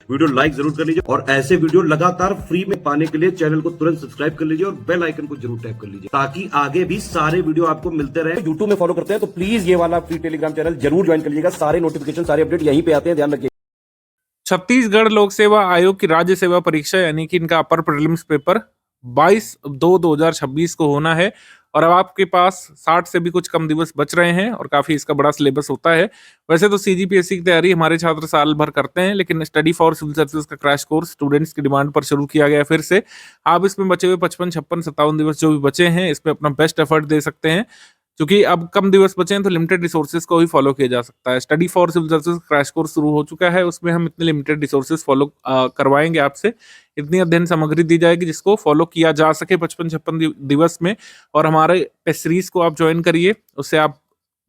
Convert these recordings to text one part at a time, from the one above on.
Video like जरूर कर लीजिए और ऐसे वीडियो लगातार फ्री में पाने के लिए चैनल को तुरंत सब्सक्राइब कर लीजिए और बेल आइकन को जरूर टैप कर लीजिए ताकि आगे भी सारे वीडियो आपको मिलते रहे। यूट्यूब में फॉलो करते हैं तो प्लीज ये वाला फ्री टेलीग्राम चैनल जरूर ज्वाइन कर लीजिएगा। सारे नोटिफिकेशन सारे अपडेट यहीं पे आते हैं, ध्यान रखिए। छत्तीसगढ़ लोक सेवा आयोग की राज्य सेवा परीक्षा यानी कि इनका अपर प्रीलिम्स पेपर 22/2/2026 को होना है और अब आपके पास 60 से भी कुछ कम दिवस बच रहे हैं और काफी इसका बड़ा सिलेबस होता है। वैसे तो सीजीपीएससी की तैयारी हमारे छात्र साल भर करते हैं, लेकिन स्टडी फॉर सिविल सर्विसेज का क्रैश कोर्स स्टूडेंट्स की डिमांड पर शुरू किया गया फिर से। आप इसमें बचे हुए 55, 56, 57 दिवस जो भी बचे हैं इसमें अपना बेस्ट एफर्ट दे सकते हैं। क्योंकि अब कम दिवस बचे हैं तो लिमिटेड रिसोर्सेज को ही फॉलो किया जा सकता है। Study for civil services crash course शुरू हो चुका है, उसमें हम इतने लिमिटेड रिसोर्सेज फॉलो करवाएंगे आपसे। इतनी अध्ययन सामग्री दी जाएगी जिसको फॉलो किया जा सके 55-56 दिवस में। और हमारे टेस्ट सीरीज को आप ज्वाइन करिए, उससे आप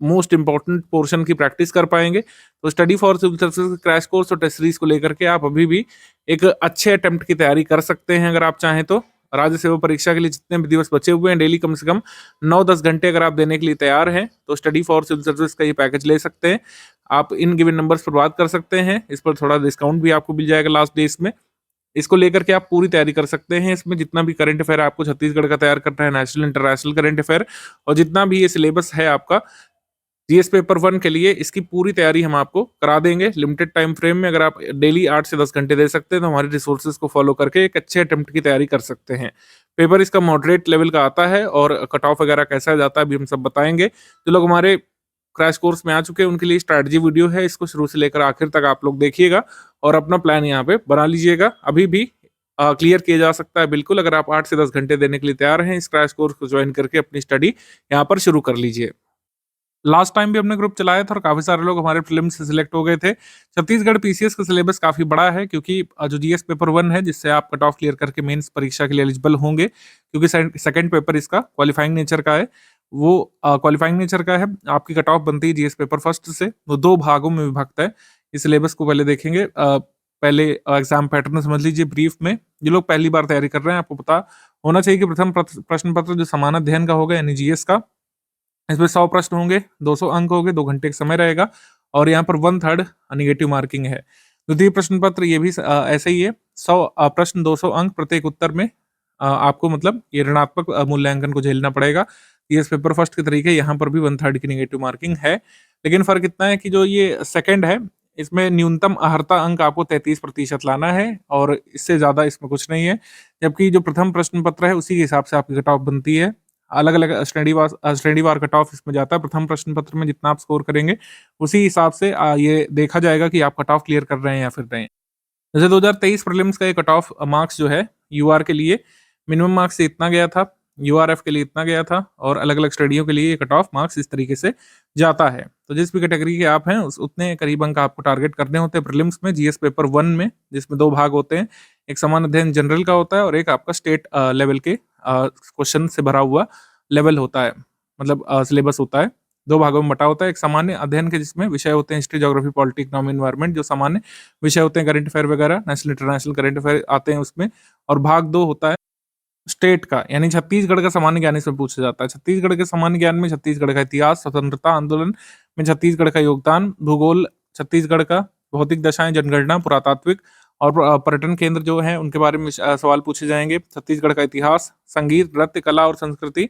मोस्ट इंपॉर्टेंट पोर्शन की प्रैक्टिस कर पाएंगे। तो study for civil services crash course और टेस्ट सीरीज को लेकर के आप अभी भी एक अच्छे अटेम्प्ट की तैयारी कर सकते हैं अगर आप चाहें तो। राज्य सेवा परीक्षा के लिए जितने भी दिवस बचे हुए हैं डेली कम से कम 9-10 घंटे अगर आप देने के लिए तैयार हैं तो स्टडी फॉर सिविल सर्विस का ये पैकेज ले सकते हैं। आप इन गिवन नंबर्स पर बात कर सकते हैं, इस पर थोड़ा डिस्काउंट भी आपको मिल जाएगा लास्ट डेज में। इसको लेकर के आप पूरी तैयारी कर सकते हैं। इसमें जितना भी करंट अफेयर आपको छत्तीसगढ़ का तैयार करना है, नेशनल इंटरनेशनल करंट अफेयर, और जितना भी ये सिलेबस है आपका जीएस पेपर 1 के लिए, इसकी पूरी तैयारी हम आपको करा देंगे लिमिटेड टाइम फ्रेम में। अगर आप डेली 8 से 10 घंटे दे सकते हैं तो हमारे रिसोर्सेज को फॉलो करके एक अच्छे अटेम्प्ट की तैयारी कर सकते हैं। पेपर इसका मॉडरेट लेवल का आता है और कट ऑफ वगैरह कैसा जाता है अभी हम सब बताएंगे। जो लोग हमारे क्रैश कोर्स में आ चुके हैं उनके लिए स्ट्रैटेजी वीडियो है, इसको शुरू से लेकर आखिर तक आप लोग देखिएगा और अपना प्लान यहाँ पे बना लीजिएगा। अभी भी क्लियर किया जा सकता है बिल्कुल, अगर आप 8 से 10 घंटे देने के लिए तैयार हैं। इस क्रैश कोर्स को ज्वाइन करके अपनी स्टडी यहाँ पर शुरू कर लीजिए। लास्ट टाइम भी हमने ग्रुप चलाया था और काफी सारे लोग हमारे फिल्म से सिलेक्ट हो गए थे। छत्तीसगढ़ पीसीएस का सिलेबस काफी बड़ा है क्योंकि जो जीएस पेपर 1 है जिससे आप कट ऑफ क्लियर करके मेंस परीक्षा के लिए एलिजिबल होंगे, क्योंकि सेकंड पेपर इसका क्वालिफाइंग नेचर का है। वो क्वालिफाइंग नेचर का है, आपकी कट ऑफ बनती है जीएस पेपर फर्स्ट से। वो 2 भागों में विभक्त है। इस सिलेबस को पहले देखेंगे। पहले एग्जाम पैटर्न समझ लीजिए ब्रीफ में। ये लोग पहली बार तैयारी कर रहे हैं, आपको पता होना चाहिए कि प्रथम प्रश्न पत्र जो समान अध्ययन का होगा यानी जीएस का, इसमें 100 प्रश्न होंगे, 200 अंक होंगे, 2 घंटे का समय रहेगा और यहाँ पर 1/3 नेगेटिव मार्किंग है। द्वितीय प्रश्न पत्र ये भी ऐसे ही है, 100 प्रश्न 200 अंक प्रत्येक उत्तर में। आपको मतलब ये ऋणात्मक मूल्यांकन को झेलना पड़ेगा। ये पेपर फर्स्ट के तरीके यहाँ पर भी 1/3 की नेगेटिव मार्किंग है, लेकिन फर्क इतना है कि जो ये सेकंड है इसमें न्यूनतम अहर्ता अंक आपको 33% लाना है और इससे ज्यादा इसमें कुछ नहीं है। जबकि जो प्रथम प्रश्न पत्र है उसी के हिसाब से आपकी कट ऑफ बनती है। अलग अलग श्रेणीवार कट ऑफ इसमें जाता है। प्रथम प्रश्न पत्र में जितना आप स्कोर करेंगे उसी हिसाब से ये देखा जाएगा कि आप कट ऑफ क्लियर कर रहे हैं या फिर नहीं। जैसे 2023 प्रीलिम्स का ये कट ऑफ मार्क्स जो है यूआर के लिए मिनिमम मार्क्स से इतना गया था, यूआरएफ के लिए इतना गया था और अलग अलग श्रेणियों के लिए ये कट ऑफ मार्क्स इस तरीके से जाता है। तो जिस भी कैटेगरी के आप हैं उतने करीब अंक आपको टारगेट करने होते हैं प्रीलिम्स में जीएस पेपर 1 में, जिसमें 2 भाग होते हैं। एक समान अध्ययन जनरल का होता है और एक आपका स्टेट लेवल के क्वेश्चन से भरा हुआ लेवल होता है, मतलब सिलेबस होता है। 2 भागों में बटा होता है। एक सामान्य अध्ययन के जिसमें विषय होते हैं history, geography, polity, economy, environment, जो सामान्य विषय होते हैं करंट अफेयर वगैरह, नेशनल इंटरनेशनल करंट अफेयर आते हैं उसमें। और भाग 2 होता है स्टेट का, यानी छत्तीसगढ़ का सामान्य ज्ञान इसमें पूछा जाता है। छत्तीसगढ़ के सामान्य ज्ञान में छत्तीसगढ़ का इतिहास, स्वतंत्रता आंदोलन में छत्तीसगढ़ का योगदान, भूगोल छत्तीसगढ़ का, भौतिक दशाएं, जनगणना, पुरातात्विक और पर्यटन केंद्र जो है उनके बारे में सवाल पूछे जाएंगे। छत्तीसगढ़ का इतिहास, संगीत, नृत्य, कला और संस्कृति,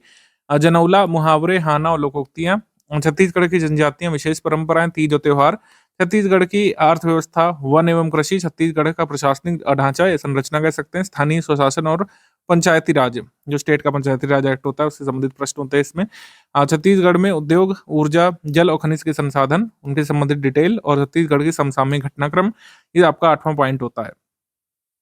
जनौला, मुहावरे, हाना और लोकोक्तियां, छत्तीसगढ़ की जनजातियां, विशेष परंपराएं, तीज और त्योहार, छत्तीसगढ़ की अर्थव्यवस्था, वन एवं कृषि, छत्तीसगढ़ का प्रशासनिक ढांचा या संरचना कह सकते हैं, स्थानीय स्वशासन और पंचायती राज, जो स्टेट का पंचायती राज एक्ट होता है उससे संबंधित प्रश्न होते हैं इसमें। छत्तीसगढ़ में उद्योग, ऊर्जा, जल और खनिज के संसाधन, उनके संबंधित डिटेल और छत्तीसगढ़ की समसामयिक घटनाक्रम, ये आपका 8वां पॉइंट होता है।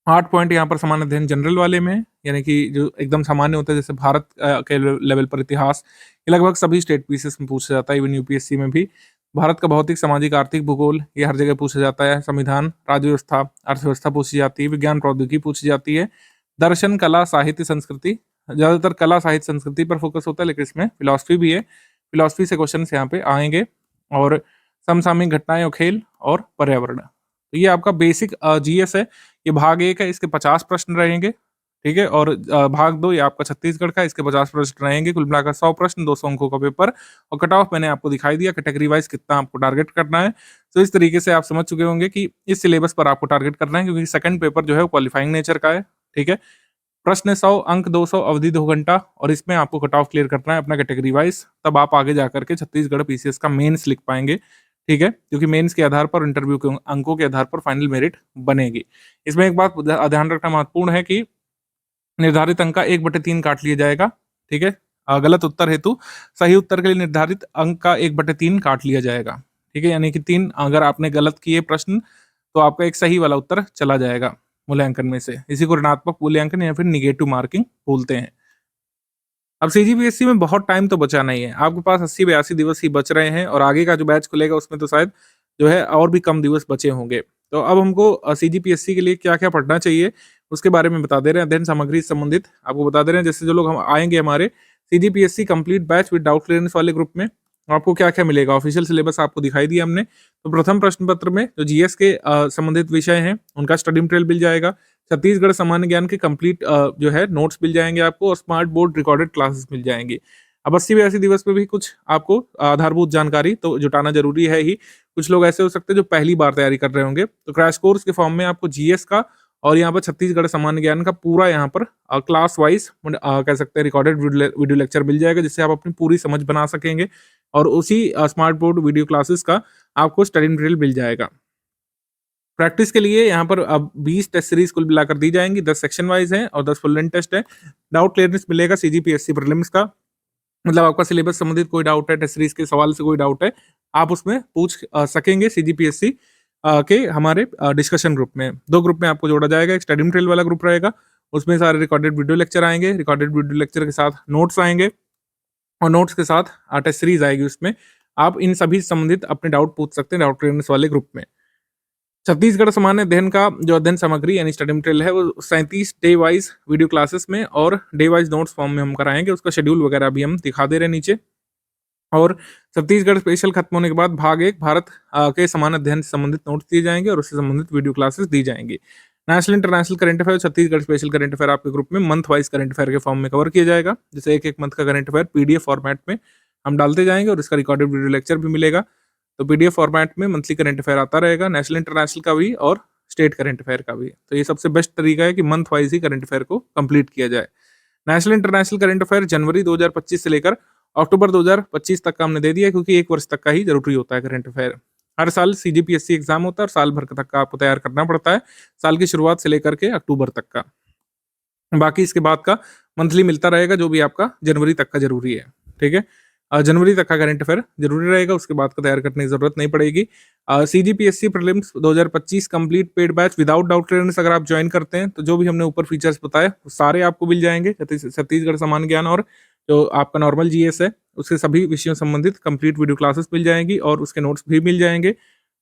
8 पॉइंट यहाँ पर सामान्य अध्ययन जनरल वाले में, यानी कि जो एकदम सामान्य होता है, जैसे भारत के लेवल पर इतिहास, ये लगभग सभी स्टेट पीसीएस में पूछा जाता है, इवन यूपीएससी में भी। भारत का भौतिक, सामाजिक, आर्थिक, भूगोल ये हर जगह पूछा जाता है। संविधान, राज्य व्यवस्था, अर्थव्यवस्था पूछी जाती है। विज्ञान प्रौद्योगिकी पूछी जाती है। दर्शन, कला, साहित्य, संस्कृति, ज्यादातर कला, साहित्य, संस्कृति पर फोकस होता है, लेकिन इसमें फिलॉसफी भी है। फिलॉसफी से क्वेश्चन यहाँ पे आएंगे। और समसामयिक घटनाएं और खेल और पर्यावरण। तो ये आपका बेसिक जीएस है। ये भाग 1 है, इसके 50 प्रश्न रहेंगे। ठीक है। और भाग 2 ये आपका छत्तीसगढ़ का है, इसके 50 प्रश्न रहेंगे, कुल मिलाकर 100 प्रश्न, 200 अंकों का पेपर और कट ऑफ मैंने आपको दिखाई दिया कैटेगरी वाइज कितना आपको टारगेट करना है। तो इस तरीके से आप समझ चुके होंगे कि इस सिलेबस पर आपको टारगेट करना है, क्योंकि सेकंड पेपर जो है वो क्वालिफाइंग नेचर का है, ठीक है। प्रश्न 100 अंक 200 अवधि 2 घंटा और इसमें आपको कट ऑफ क्लियर करना है अपना कैटेगरी वाइज, तब आप आगे जाकर के छत्तीसगढ़ पीसीएस का मेंस लिख पाएंगे, ठीक है। क्योंकि मेंस के आधार पर इंटरव्यू के अंकों के आधार पर फाइनल मेरिट बनेगी। इसमें एक बात ध्यान रखना महत्वपूर्ण है कि निर्धारित अंक का 1/3 काट लिया जाएगा, ठीक है। गलत उत्तर हेतु सही उत्तर के लिए निर्धारित अंक का 1/3 काट लिया जाएगा, ठीक है। यानी कि 3 अगर आपने गलत किए प्रश्न तो आपका एक सही वाला उत्तर चला जाएगा मूल्यांकन में से। इसी को ऋणात्मक मूल्यांकन या फिर निगेटिव मार्किंग बोलते हैं। अब सीजीपीएससी में बहुत टाइम तो बचा नहीं है, आपके पास 80-82 दिवस ही बच रहे हैं और आगे का जो बैच खुलेगा उसमें तो शायद जो है और भी कम दिवस बचे होंगे। तो अब हमको सीजीपीएससी के लिए क्या-क्या पढ़ना चाहिए उसके बारे में बता दे रहे हैं, अध्ययन सामग्री से संबंधित आपको बता दे रहे हैं। जैसे जो लोग हम आएंगे हमारे CGPSC complete batch with doubt clearance वाले ग्रुप में, आपको क्या-क्या मिलेगा, ऑफिशियल सिलेबस आपको दिखाई दिया हमने। तो प्रथम प्रश्न पत्र में जो जीएस के संबंधित विषय हैं उनका स्टडी मटेरियल मिल जाएगा। छत्तीसगढ़ सामान्य ज्ञान के कंप्लीट जो है नोट्स मिल जाएंगे आपको और स्मार्ट बोर्ड रिकॉर्डेड क्लासेस मिल जाएंगी। अब 80-82 दिवस में भी कुछ आपको आधारभूत जानकारी तो जुटाना जरूरी है ही। कुछ लोग ऐसे हो सकते हैं जो पहली बार तैयारी कर रहे होंगे, तो क्रैश कोर्स के फॉर्म में आपको जीएस का और यहाँ पर छत्तीसगढ़ सामान्य ज्ञान का पूरा यहाँ पर क्लास वाइज कह सकते हैं रिकॉर्डेड वीडियो लेक्चर मिल जाएगा, जिससे आप अपनी पूरी समझ बना सकेंगे और उसी स्मार्ट बोर्ड वीडियो क्लासेस का आपको स्टडी मटेरियल मिल जाएगा। प्रैक्टिस के लिए यहाँ पर अब 20 टेस्ट सीरीज कुल मिलाकर दी जाएंगी, 10 सेक्शन वाइज हैं और 10 फुल लेंथ टेस्ट है। डाउट क्लियरेंस मिलेगा सीजीपीएससी प्रीलिम्स का, मतलब आपका सिलेबस संबंधित कोई डाउट है, टेस्ट सीरीज के सवाल से कोई डाउट है, आप उसमें पूछ सकेंगे सीजीपीएससी के हमारे डिस्कशन ग्रुप में। 2 ग्रुप में आपको जोड़ा जाएगा, एक स्टडी मटेरियल वाला ग्रुप रहेगा, उसमें सारे रिकॉर्डेड वीडियो लेक्चर आएंगे, रिकॉर्डेड वीडियो लेक्चर के साथ नोट्स आएंगे और नोट्स के साथ टेस्ट सीरीज आएगी। उसमें आप इन सभी संबंधित अपने डाउट पूछ सकते हैं डाउट क्लियरेंस वाले ग्रुप में। छत्तीसगढ़ सामान्य अध्ययन का जो अध्ययन सामग्री यानी स्टडी मटेरियल है वो 37 डे वाइज वीडियो क्लासेस में और डे वाइज नोट्स फॉर्म में हम कराएंगे। उसका शेड्यूल वगैरह भी हम दिखा दे रहे हैं नीचे। और छत्तीसगढ़ स्पेशल खत्म होने के बाद भाग 1 भारत के समान अध्ययन से संबंधित नोट्स दिए जाएंगे और उससे संबंधित वीडियो क्लासेस दी जाएंगी। National international current affair, Chhattisgarh special current affair आपके ग्रुप में मंथ वाइज करंट अफेयर के फॉर्म में कवर किया जाएगा। जैसे एक मंथ का करंट अफेयर पीडीएफ फॉर्मेट में हम डालते जाएंगे और इसका रिकॉर्डेड वीडियो लेक्चर भी मिलेगा। तो पीडीएफ फॉर्मेट में मंथली करंट अफेयर आता रहेगा, नेशनल इंटरनेशनल का भी और स्टेट करंट अफेयर का भी। तो ये सबसे बेस्ट तरीका है कि मंथ वाइज ही करंट अफेयर को कंप्लीट किया जाए। नेशनल इंटरनेशनल करंट अफेयर जनवरी 2025 से लेकर अक्टूबर 2025 तक का हमने दे दिया, क्योंकि 1 वर्ष तक का ही जरूरी होता है करंट अफेयर। हर साल सीजीपीएससी एग्जाम होता है और साल भर तक का आपको तैयार करना पड़ता है, साल की शुरुआत से लेकर के अक्टूबर तक का। बाकी इसके बाद का मंथली मिलता रहेगा, जो भी आपका जनवरी तक का जरूरी है, ठीक है। जनवरी तक का करंट अफेयर जरूरी रहेगा, उसके बाद का तैयार करने की जरूरत नहीं पड़ेगी। CGPSC prelims 2025 complete paid batch without doubt clearance अगर आप ज्वाइन करते हैं तो जो भी हमने ऊपर फीचर्स बताए वो सारे आपको मिल जाएंगे। छत्तीसगढ़ सामान्य ज्ञान और जो आपका नॉर्मल जीएस है उसके सभी विषयों संबंधित कंप्लीट वीडियो क्लासेस मिल जाएंगी और उसके नोट्स भी मिल जाएंगे।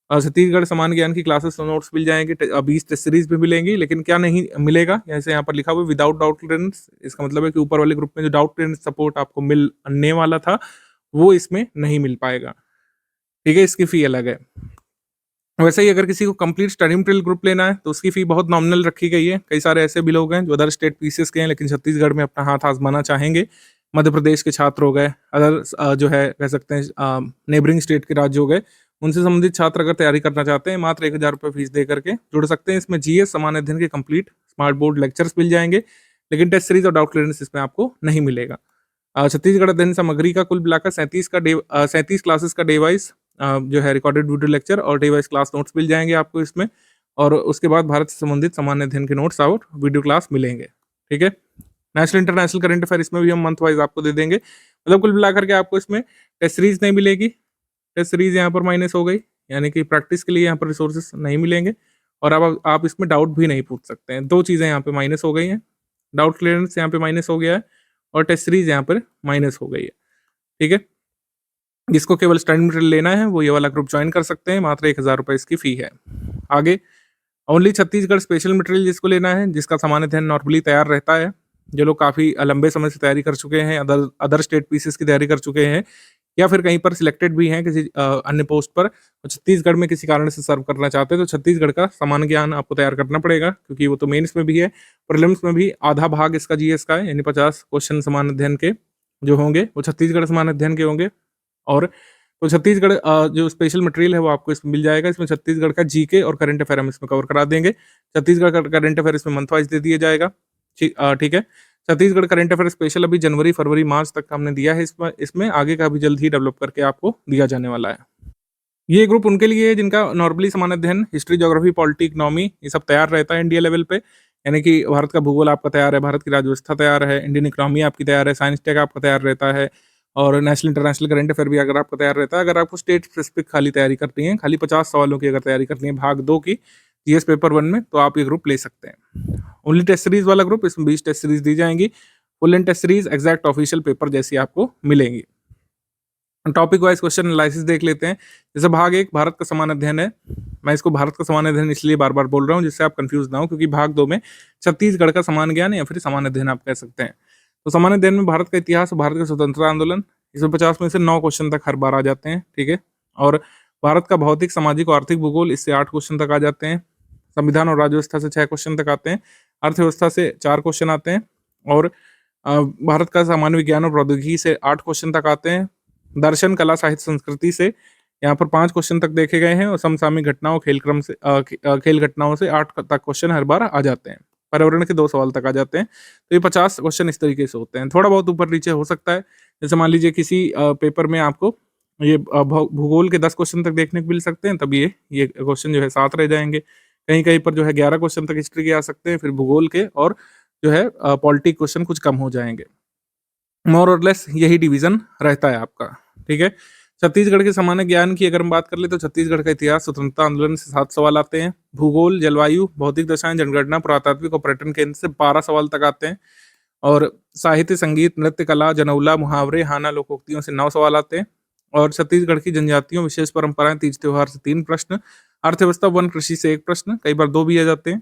छत्तीसगढ़ सामान्य ज्ञान की क्लासेस नोट्स मिल जाएंगे, 20 टेस्ट सीरीज भी मिलेंगी। लेकिन क्या नहीं मिलेगा, जैसे यहाँ पर लिखा हुआ विदाउट डाउट क्लियरेंस, इसका मतलब है कि ऊपर वाले ग्रुप में जो डाउट क्लियरेंस सपोर्ट आपको मिलने वाला था वो इसमें नहीं मिल पाएगा, ठीक है। इसकी फी अलग है। वैसे ही अगर किसी को कंप्लीट स्टडी मटेरियल ग्रुप लेना है तो उसकी फी बहुत नॉमिनल रखी गई है। कई सारे ऐसे भी लोग हैं जो अदर स्टेट पीसीएस के हैं लेकिन छत्तीसगढ़ में अपना हाथ आजमाना चाहेंगे। मध्य प्रदेश के छात्र हो गए, अदर जो है कह सकते हैं नेबरिंग स्टेट के राज्य हो गए, उनसे संबंधित छात्र अगर तैयारी करना चाहते हैं मात्र 1000 रुपये फीस दे करके जुड़ सकते हैं। इसमें जीएस सामान्य अध्ययन के कंप्लीट स्मार्ट बोर्ड लेक्चर्स मिल जाएंगे, लेकिन टेस्ट सीरीज और डाउट क्लियरेंस इसमें आपको नहीं मिलेगा। छत्तीसगढ़ अध्ययन सामग्री का कुल मिलाकर 37 क्लासेस का डे वाइज जो है रिकॉर्डेड वीडियो लेक्चर और डे वाइज क्लास नोट्स मिल जाएंगे आपको इसमें, और उसके बाद भारत से संबंधित सामान्य अध्ययन के नोट्स और वीडियो क्लास मिलेंगे, ठीक है। नेशनल इंटरनेशनल करंट अफेयर इसमें भी हम मंथ वाइज आपको दे देंगे। मतलब कुल मिलाकर के आपको इसमें टेस्ट सीरीज नहीं मिलेगी, टेस्ट सीरीज यहाँ पर माइनस हो गई, यानी कि प्रैक्टिस के लिए यहाँ पर रिसोर्सेस नहीं मिलेंगे और अब आप इसमें डाउट भी नहीं पूछ सकते हैं। 2 चीज़ें यहाँ पे माइनस हो गई हैं, डाउट क्लियरेंस यहाँ पे माइनस हो गया है और टेस्ट सीरीज यहाँ पर माइनस हो गई है, ठीक है। जिसको केवल स्टडी मटेरियल लेना है वो ये वाला ग्रुप ज्वाइन कर सकते हैं, मात्र 1000 रुपये इसकी फी है। आगे ओनली छत्तीसगढ़ स्पेशल मटेरियल जिसको लेना है, जिसका सामान्य अध्ययन नॉर्मली तैयार रहता है, जो लोग काफ़ी लंबे समय से तैयारी कर चुके हैं, अदर स्टेट पीसीएस की तैयारी कर चुके हैं या फिर कहीं पर सिलेक्टेड भी हैं किसी अन्य पोस्ट पर, तो छत्तीसगढ़ में किसी कारण से सर्व करना चाहते हैं, तो छत्तीसगढ़ का सामान्य ज्ञान आपको तैयार करना पड़ेगा, क्योंकि वो तो मेंस में भी है, प्रीलिम्स में भी आधा भाग इसका जीएस का है, यानी 50 क्वेश्चन समान अध्ययन के जो होंगे वो छत्तीसगढ़ समान अध्ययन के होंगे। और तो छत्तीसगढ़ जो स्पेशल मटेरियल है वो आपको इसमें मिल जाएगा। इसमें छत्तीसगढ़ का जीके और करंट अफेयर हम इसमें कवर करा देंगे। छत्तीसगढ़ का करंट अफेयर इसमें मंथ वाइज दे दिया जाएगा। ठीक है। छत्तीसगढ़ करंट अफेयर स्पेशल अभी जनवरी, फरवरी, मार्च तक हमने दिया है, इसमें आगे का भी जल्द ही डेवलप करके आपको दिया जाने वाला है। ये ग्रुप उनके लिए है जिनका नॉर्मली समान अध्ययन हिस्ट्री, ज्योग्राफी, पॉलिटी, इकोनॉमी ये सब तैयार रहता है इंडिया लेवल पे, यानी कि भारत का भूगोल आपका तैयार है, भारत की राज्य व्यवस्था तैयार है, इंडियन इकोनॉमी आपकी तैयार है, साइंस टेक आपका तैयार रहता है, और नेशनल इंटरनेशनल करंट अफेयर भी अगर आपका तैयार रहता है। अगर आपको स्टेट स्पेसिफिक खाली तैयारी करनी है, खाली 50 सवालों की अगर तैयारी करनी है भाग 2 की जीएस पेपर 1 में, तो आप ये ग्रुप ले सकते हैं। ओनली टेस्ट सीरीज वाला ग्रुप, इसमें 20 टेस्ट सीरीज दी जाएंगी, full and test series exact official paper जैसी आपको मिलेंगी। टॉपिक वाइज क्वेश्चन एनालिसिस देख लेते हैं। जैसे भाग 1 भारत का समान अध्ययन है, मैं इसको भारत का समान अध्ययन इसलिए बार बार बोल रहा हूँ जिससे आप कंफ्यूज ना हो, क्योंकि भाग 2 में छत्तीसगढ़ का समान ज्ञान या फिर समान अध्ययन आप कह सकते हैं। तो समान अध्ययन में भारत का इतिहास, भारत का स्वतंत्रता आंदोलन, इसमें 50 में से 9 क्वेश्चन तक हर बार आ जाते हैं। ठीक है। और भारत का भौतिक, सामाजिक और आर्थिक भूगोल, इससे 8 क्वेश्चन तक आ जाते हैं। संविधान और राज्य व्यवस्था से 6 क्वेश्चन तक आते हैं। अर्थव्यवस्था से 4 क्वेश्चन आते हैं। और भारत का सामान्य विज्ञान और प्रौद्योगिकी से 8 क्वेश्चन तक आते हैं। दर्शन, कला, साहित्य, संस्कृति से यहाँ पर 5 क्वेश्चन तक देखे गए हैं, और समसामयिक घटनाओं, खेल क्रम से खेल घटनाओं से 8 तक क्वेश्चन हर बार आ जाते हैं। पर्यावरण के 2 सवाल तक आ जाते हैं। तो ये 50 क्वेश्चन इस तरीके से होते हैं। थोड़ा बहुत ऊपर नीचे हो सकता है, जैसे मान लीजिए किसी पेपर में आपको ये भूगोल के 10 क्वेश्चन तक देखने को मिल सकते हैं, तब ये क्वेश्चन जो है 7 रह जाएंगे। कहीं कहीं पर जो है 11 क्वेश्चन तक हिस्ट्री के आ सकते हैं, फिर भूगोल के और जो है पॉलिटी क्वेश्चन कुछ कम हो जाएंगे। मोर और लेस यही डिवीजन रहता है आपका। ठीक है। छत्तीसगढ़ के सामान्य ज्ञान की अगर हम बात कर ले, तो छत्तीसगढ़ का इतिहास, स्वतंत्रता आंदोलन से 7 सवाल आते हैं। भूगोल, जलवायु, भौतिक दशाएं, जनगणना, पुरातात्विक और पर्यटन केंद्र से 12 सवाल तक आते हैं। और साहित्य, संगीत, नृत्य कला, जनौला, मुहावरे, हाना, लोकोक्तियों से 9 सवाल आते हैं। और छत्तीसगढ़ की जनजातियों, विशेष परंपराएं, तीज त्योहार से 3 प्रश्न। अर्थव्यवस्था, वन, कृषि से 1 प्रश्न, कई बार 2 भी आ जाते हैं।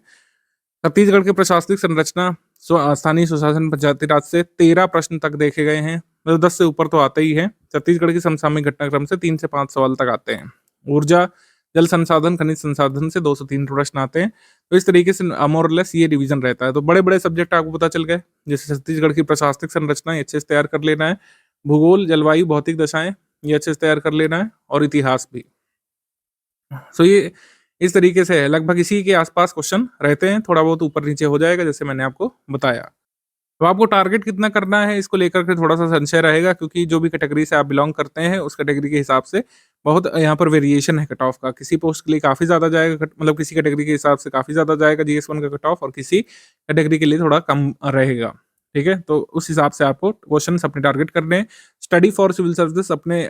छत्तीसगढ़ के प्रशासनिक संरचना, स्थानीय स्वशासन, पंचायती राज से 13 प्रश्न तक देखे गए हैं, मतलब 10 से ऊपर तो आते ही है। छत्तीसगढ़ की समसामयिक घटनाक्रम से 3 से 5 सवाल तक आते हैं। ऊर्जा, जल संसाधन, खनिज संसाधन से 2 से 3 प्रश्न आते हैं। तो इस तरीके से मोर और लेस ये डिवीजन रहता है। तो बड़े बड़े सब्जेक्ट आपको पता चल गए, जैसे छत्तीसगढ़ की प्रशासनिक संरचना, ये अच्छे से तैयार कर लेना है। भूगोल, जलवायु, भौतिक दशाएं, ये अच्छे से तैयार कर लेना है, और इतिहास भी। सो ये इस तरीके से है, लगभग इसी के आसपास क्वेश्चन रहते हैं, थोड़ा बहुत ऊपर नीचे हो जाएगा जैसे मैंने आपको बताया। तो आपको टारगेट कितना करना है इसको लेकर के थोड़ा सा संशय रहेगा, क्योंकि जो भी कैटेगरी से आप बिलोंग करते हैं उस कैटेगरी के हिसाब से बहुत यहाँ पर वेरिएशन है कट ऑफ का। किसी पोस्ट के लिए काफी ज्यादा जाएगा, मतलब किसी कैटेगरी के हिसाब से काफी ज्यादा जाएगा जीएस 1 का कट ऑफ, और किसी कैटेगरी के लिए थोड़ा कम रहेगा। ठीक है। तो उस हिसाब से आपको क्वेश्चन अपने टारगेट करने हैं। स्टडी फॉर सिविल सर्विस अपने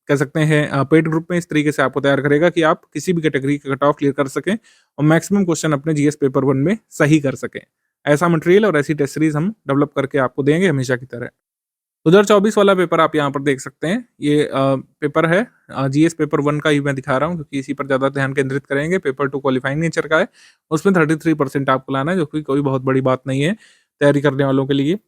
कह सकते हैं पेड ग्रुप में इस तरीके से आपको तैयार करेगा कि आप किसी भी कैटेगरी का कट ऑफ क्लियर कर सकें, और मैक्सिमम क्वेश्चन अपने जीएस पेपर 1 में सही कर सकें। ऐसा मटेरियल और ऐसी टेस्ट सीरीज हम डेवलप करके आपको देंगे हमेशा की तरह। 2024 वाला पेपर आप यहाँ पर देख सकते हैं। ये पेपर है जीएस पेपर 1 का ही मैं दिखा रहा हूँ, क्योंकि इसी पर ज़्यादा ध्यान केंद्रित करेंगे। पेपर 2 क्वालिफाइंग नेचर का है, उसमें 33% आपको लाना है, जो कि कोई बहुत बड़ी बात नहीं है तैयारी करने वालों के लिए।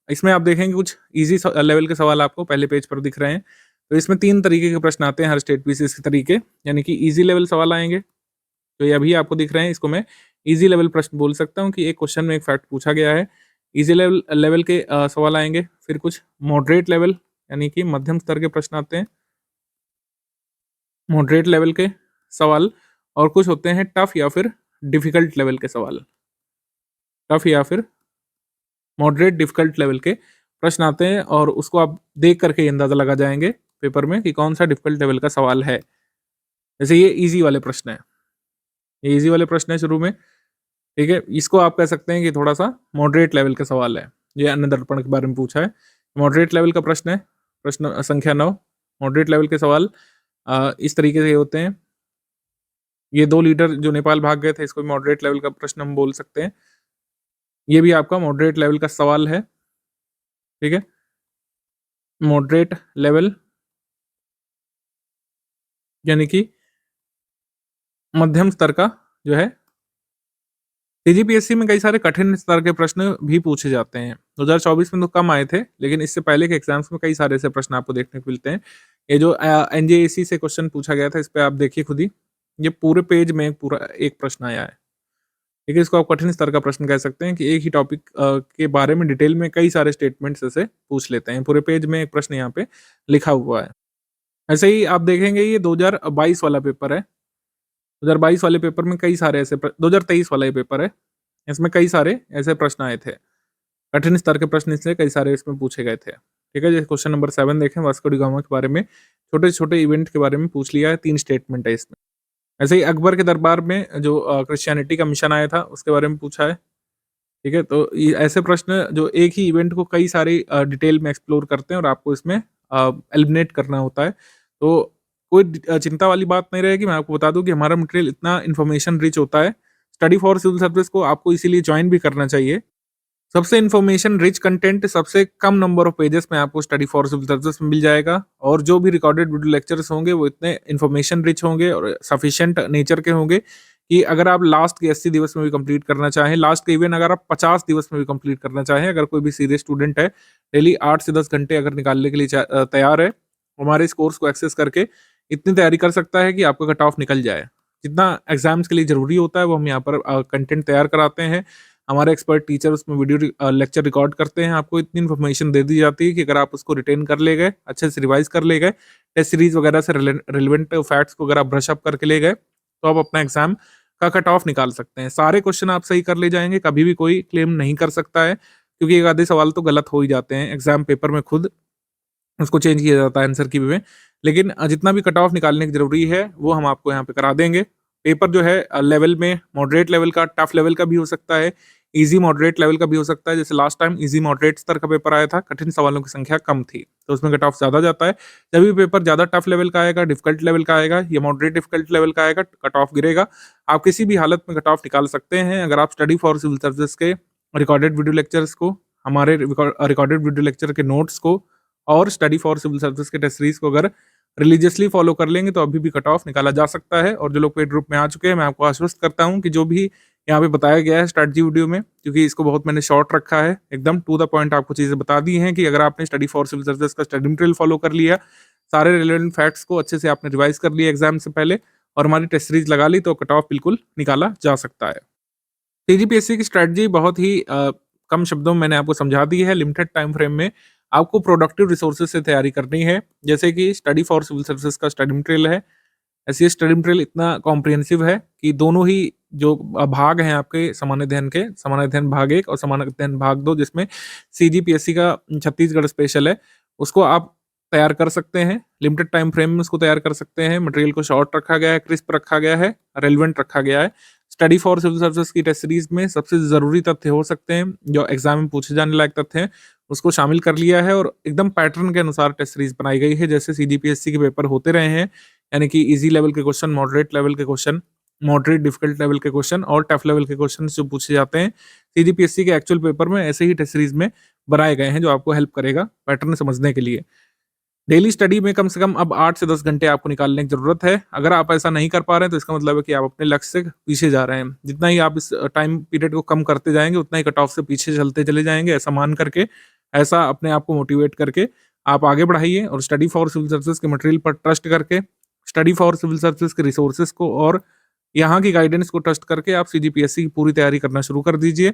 इसमें आप देखेंगे कुछ ईजी लेवल के सवाल आपको पहले पेज पर दिख रहे हैं। तो इसमें 3 तरीके के प्रश्न आते हैं हर स्टेट पीसीएस के तरीके, यानी कि ईजी लेवल सवाल आएंगे। तो ये अभी आपको दिख रहे हैं, इसको मैं इजी लेवल प्रश्न बोल सकता हूँ, कि एक क्वेश्चन में एक फैक्ट पूछा गया है। इजी लेवल के सवाल आएंगे। फिर कुछ मॉडरेट लेवल, यानी कि मध्यम स्तर के प्रश्न आते हैं, मॉडरेट लेवल के सवाल। और कुछ होते हैं टफ या फिर डिफिकल्ट लेवल के सवाल। टफ या फिर मॉडरेट डिफिकल्ट लेवल के प्रश्न आते हैं, और उसको आप देख करके ये अंदाजा लगा जाएंगे पेपर में कि कौन सा डिफिकल्ट लेवल का सवाल है। जैसे ये इजी वाले प्रश्न है, ये इजी वाले प्रश्न है शुरू में। ठीक है। इसको आप कह सकते हैं कि थोड़ा सा मॉडरेट लेवल का सवाल है। ये अन्य दर्पण के बारे में पूछा है, मॉडरेट लेवल का प्रश्न है। प्रश्न संख्या 9, मॉडरेट लेवल के सवाल इस तरीके से होते हैं। ये 2 लीडर जो नेपाल भाग गए थे, इसको भी मॉडरेट लेवल का प्रश्न हम बोल सकते हैं। ये भी आपका मॉडरेट लेवल का सवाल है। ठीक है। मॉडरेट लेवल यानी कि मध्यम स्तर का जो है सीजीपीएससी में कई सारे कठिन स्तर के प्रश्न भी पूछे जाते हैं। 2024 में तो कम आए थे, लेकिन इससे पहले के एग्जाम्स में कई सारे ऐसे प्रश्न आपको देखने को मिलते हैं। ये जो एनजेएसी से क्वेश्चन पूछा गया था, इस पे आप देखिए खुद ही, ये पूरे पेज में पूरा एक प्रश्न आया है। ठीक है, इसको आप कठिन स्तर का प्रश्न कह सकते हैं कि एक ही टॉपिक के बारे में डिटेल में कई सारे स्टेटमेंट्स ऐसे पूछ लेते हैं। पूरे पेज में एक प्रश्न यहाँ पे लिखा हुआ है। ऐसे ही आप देखेंगे, ये 2022 वाला पेपर है। 2022 वाले पेपर में कई सारे ऐसे 2023 वाला ये पेपर है, इसमें कई सारे ऐसे प्रश्न आए थे। कठिन स्तर के प्रश्न इसलिए कई सारे इसमें पूछे गए थे। ठीक है, जैसे क्वेश्चन नंबर 7 देखें, वास्को डी गामा के बारे में, छोटे-छोटे इवेंट के बारे में पूछ लिया है, 3 स्टेटमेंट है इसमें। ऐसे ही अकबर के दरबार में जो क्रिश्चियनिटी का मिशन आया था, उसके बारे में पूछा है। ठीक है, तो ये ऐसे प्रश्न जो एक ही इवेंट को कई सारी डिटेल में एक्सप्लोर करते हैं और आपको इसमें एलिमिनेट करना होता है। तो कोई चिंता वाली बात नहीं रहेगी। मैं आपको बता दूं कि हमारा मटेरियल इतना इन्फॉर्मेशन रिच होता है, स्टडी फॉर सिविल सर्विस को आपको इसीलिए ज्वाइन भी करना चाहिए। सबसे इन्फॉर्मेशन रिच कंटेंट सबसे कम नंबर ऑफ पेजेस में आपको स्टडी फॉर सिविल सर्विस में मिल जाएगा, और जो भी रिकॉर्डेड वीडियो लेक्चर्स होंगे वो इतने इन्फॉर्मेशन रिच होंगे और सफिशिएंट नेचर के होंगे कि अगर आप लास्ट के 80 दिवस में भी कंप्लीट करना चाहें, लास्ट के इवन अगर आप 50 दिवस में भी कंप्लीट करना चाहें, अगर कोई भी सीरियस स्टूडेंट है, डेली 8 से 10 घंटे अगर निकालने के लिए तैयार है, हमारे इस कोर्स को एक्सेस करके इतनी तैयारी कर सकता है कि आपका कट ऑफ निकल जाए। जितना एग्जाम्स के लिए ज़रूरी होता है वो हम यहाँ पर कंटेंट तैयार कराते हैं। हमारे एक्सपर्ट टीचर उसमें वीडियो लेक्चर रिकॉर्ड करते हैं। आपको इतनी इन्फॉर्मेशन दे दी जाती है कि अगर आप उसको रिटेन कर ले गए, अच्छे से रिवाइज कर ले गए, टेस्ट सीरीज वगैरह से रिलेवेंट फैक्ट्स को अगर आप ब्रश अप करके ले गए, तो आप अपना एग्जाम का कट ऑफ निकाल सकते हैं। सारे क्वेश्चन आप सही कर ले जाएंगे, कभी भी कोई क्लेम नहीं कर सकता है, क्योंकि एक आधे सवाल तो गलत हो ही जाते हैं एग्जाम पेपर में, खुद उसको चेंज किया जाता है आंसर की वे में। लेकिन जितना भी कट ऑफ निकालने की ज़रूरी है वो हम आपको यहाँ पे करा देंगे। पेपर जो है लेवल में मॉडरेट लेवल का, टफ लेवल का भी हो सकता है, इजी मॉडरेट लेवल का भी हो सकता है। जैसे लास्ट टाइम इजी मॉडरेट स्तर का पेपर आया था, कठिन सवालों की संख्या कम थी, तो उसमें कट ऑफ ज़्यादा जाता है। जब भी पेपर ज़्यादा टफ लेवल का आएगा, डिफिकल्ट लेवल का आएगा या मॉडरेट डिफिकल्ट लेवल का आएगा, कट ऑफ गिरेगा। आप किसी भी हालत में कट ऑफ निकाल सकते हैं अगर आप स्टडी फॉर सिविल सर्विस के रिकॉर्डेड वीडियो लेक्चर्स को, हमारे रिकॉर्डेड वीडियो लेक्चर के नोट्स को और स्टडी फॉर सिविल सर्विस के टेस्ट सीरीज को अगर रिलीजियसली फॉलो कर लेंगे तो अभी भी कट ऑफ निकाला जा सकता है। और जो लोग पेड ग्रुप में आ चुके हैं, मैं आपको आश्वस्त करता हूं कि जो भी यहाँ पे बताया गया है स्ट्रैटेजी वीडियो में, क्योंकि इसको बहुत मैंने शॉर्ट रखा है, एकदम टू द पॉइंट आपको चीजें बता दी हैं कि अगर आपने स्टडी फॉर सिविल सर्विस का स्टडी मटेरियल फॉलो कर लिया, सारे रिलेवेंट फैक्ट्स को अच्छे से आपने रिवाइज कर लिया एग्जाम से पहले और हमारी टेस्ट सीरीज लगा ली, तो कट ऑफ बिल्कुल निकाला जा सकता है। सीजीपीएससी की स्ट्रैटेजी बहुत ही कम शब्दों में मैंने आपको समझा दी है। लिमिटेड टाइम फ्रेम में आपको प्रोडक्टिव रिसोर्सेज से तैयारी करनी है, जैसे कि स्टडी फॉर सिविल सर्विसेज का स्टडी मटेरियल है। ऐसे स्टडी मटेरियल इतना कॉम्प्रिहेंसिव है कि दोनों ही जो भाग हैं आपके सामान्य अध्ययन के, सामान्य अध्ययन भाग 1 और सामान्य अध्ययन भाग 2, जिसमें सीजीपीएससी का छत्तीसगढ़ स्पेशल है, उसको आप तैयार कर सकते हैं। लिमिटेड टाइम फ्रेम में उसको तैयार कर सकते हैं। मटेरियल को शॉर्ट रखा गया है, क्रिस्प रखा गया है, रेलिवेंट रखा गया है। स्टडी फॉर सिविल सर्विसेज की टेस्ट सीरीज में सबसे जरूरी तथ्य हो सकते हैं, जो एग्जाम में पूछे जाने लायक तथ्य हैं, उसको शामिल कर लिया है और एकदम पैटर्न के अनुसार टेस्ट सीरीज बनाई गई है, जैसे सीजीपीएससी के पेपर होते रहे हैं। यानी कि इजी लेवल के क्वेश्चन, मॉडरेट लेवल के क्वेश्चन, मॉडरेट डिफिकल्ट लेवल के क्वेश्चन और टफ लेवल के क्वेश्चन जो पूछे जाते हैं सीजीपीएससी के एक्चुअल पेपर में, ऐसे ही टेस्ट सीरीज में बनाए गए हैं, जो आपको हेल्प करेगा पैटर्न समझने के लिए। डेली स्टडी में कम से कम अब 8 से 10 घंटे आपको निकालने की जरूरत है। अगर आप ऐसा नहीं कर पा रहे हैं तो इसका मतलब है कि आप अपने लक्ष्य से पीछे जा रहे हैं। जितना ही आप इस टाइम पीरियड को कम करते जाएंगे, उतना ही कट ऑफ से पीछे चलते चले जाएंगे। ऐसा मान करके, ऐसा अपने आप को मोटिवेट करके आप आगे बढ़ाइए और स्टडी फॉर सिविल सर्विसेज के मटेरियल पर ट्रस्ट करके, स्टडी फॉर सिविल सर्विसेज के रिसोर्सेज को और यहाँ की गाइडेंस को ट्रस्ट करके आप सीजीपीएससी की पूरी तैयारी करना शुरू कर दीजिए।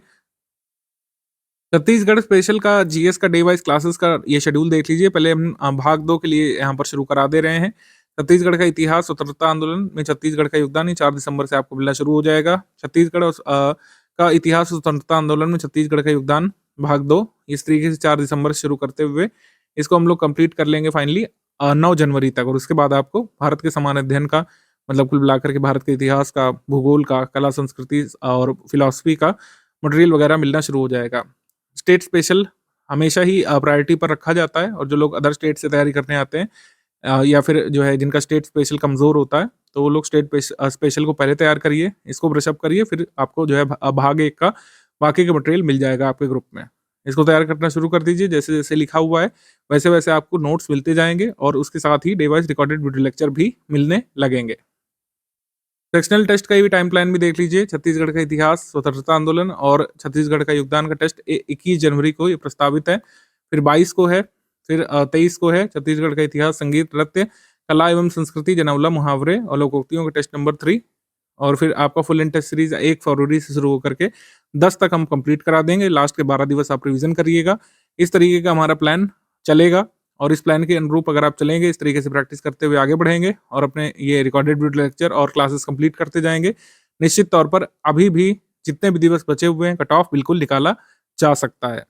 छत्तीसगढ़ स्पेशल का जीएस का डे वाइज क्लासेस का ये शेड्यूल देख लीजिए। पहले हम भाग 2 के लिए यहाँ पर शुरू करा दे रहे हैं। छत्तीसगढ़ का इतिहास, स्वतंत्रता आंदोलन में छत्तीसगढ़ का योगदान, ये 4 दिसंबर से आपको मिलना शुरू हो जाएगा। छत्तीसगढ़ का इतिहास, स्वतंत्रता आंदोलन में छत्तीसगढ़ का योगदान भाग 2, इस तरीके से 4 दिसंबर से शुरू करते हुए इसको हम लोग कंप्लीट कर लेंगे फाइनली 9 जनवरी तक। और उसके बाद आपको भारत के समान अध्ययन का, मतलब कुल मिलाकर के भारत के इतिहास का, भूगोल का, कला संस्कृति और फिलॉसफी का मटेरियल वगैरह मिलना शुरू हो जाएगा। स्टेट स्पेशल हमेशा ही प्रायोरिटी पर रखा जाता है, और जो लोग अदर स्टेट से तैयारी करने आते हैं या फिर जो है जिनका स्टेट स्पेशल कमज़ोर होता है, तो वो लोग स्टेट स्पेशल को पहले तैयार करिए, इसको ब्रशअप करिए, फिर आपको जो है भाग 1 का बाकी का मटेरियल मिल जाएगा आपके ग्रुप में। इसको तैयार करना शुरू कर दीजिए। जैसे जैसे लिखा हुआ है वैसे वैसे आपको नोट्स मिलते जाएंगे और उसके साथ ही day wise recorded video lecture भी मिलने लगेंगे। सेक्शनल टेस्ट का भी टाइम प्लान भी देख लीजिए। छत्तीसगढ़ का इतिहास, स्वतंत्रता आंदोलन और छत्तीसगढ़ का योगदान का टेस्ट 21 जनवरी को ये प्रस्तावित है। फिर 22 को है, फिर 23 को है छत्तीसगढ़ का इतिहास, संगीत, नृत्य, कला एवं संस्कृति, जनौला, मुहावरे और लोकोक्तियों का टेस्ट नंबर 3। और फिर आपका फुल एंड टेस्ट सीरीज 1 फरवरी से शुरू होकर के 10 तक हम कंप्लीट करा देंगे। लास्ट के 12 दिवस आप रिवीजन करिएगा। इस तरीके का हमारा प्लान चलेगा और इस प्लान के अनुरूप अगर आप चलेंगे, इस तरीके से प्रैक्टिस करते हुए आगे बढ़ेंगे और अपने ये रिकॉर्डेड वीडियो लेक्चर और क्लासेस कंप्लीट करते जाएंगे, निश्चित तौर पर अभी भी जितने भी दिवस बचे हुए हैं कट ऑफ बिल्कुल निकाला जा सकता है।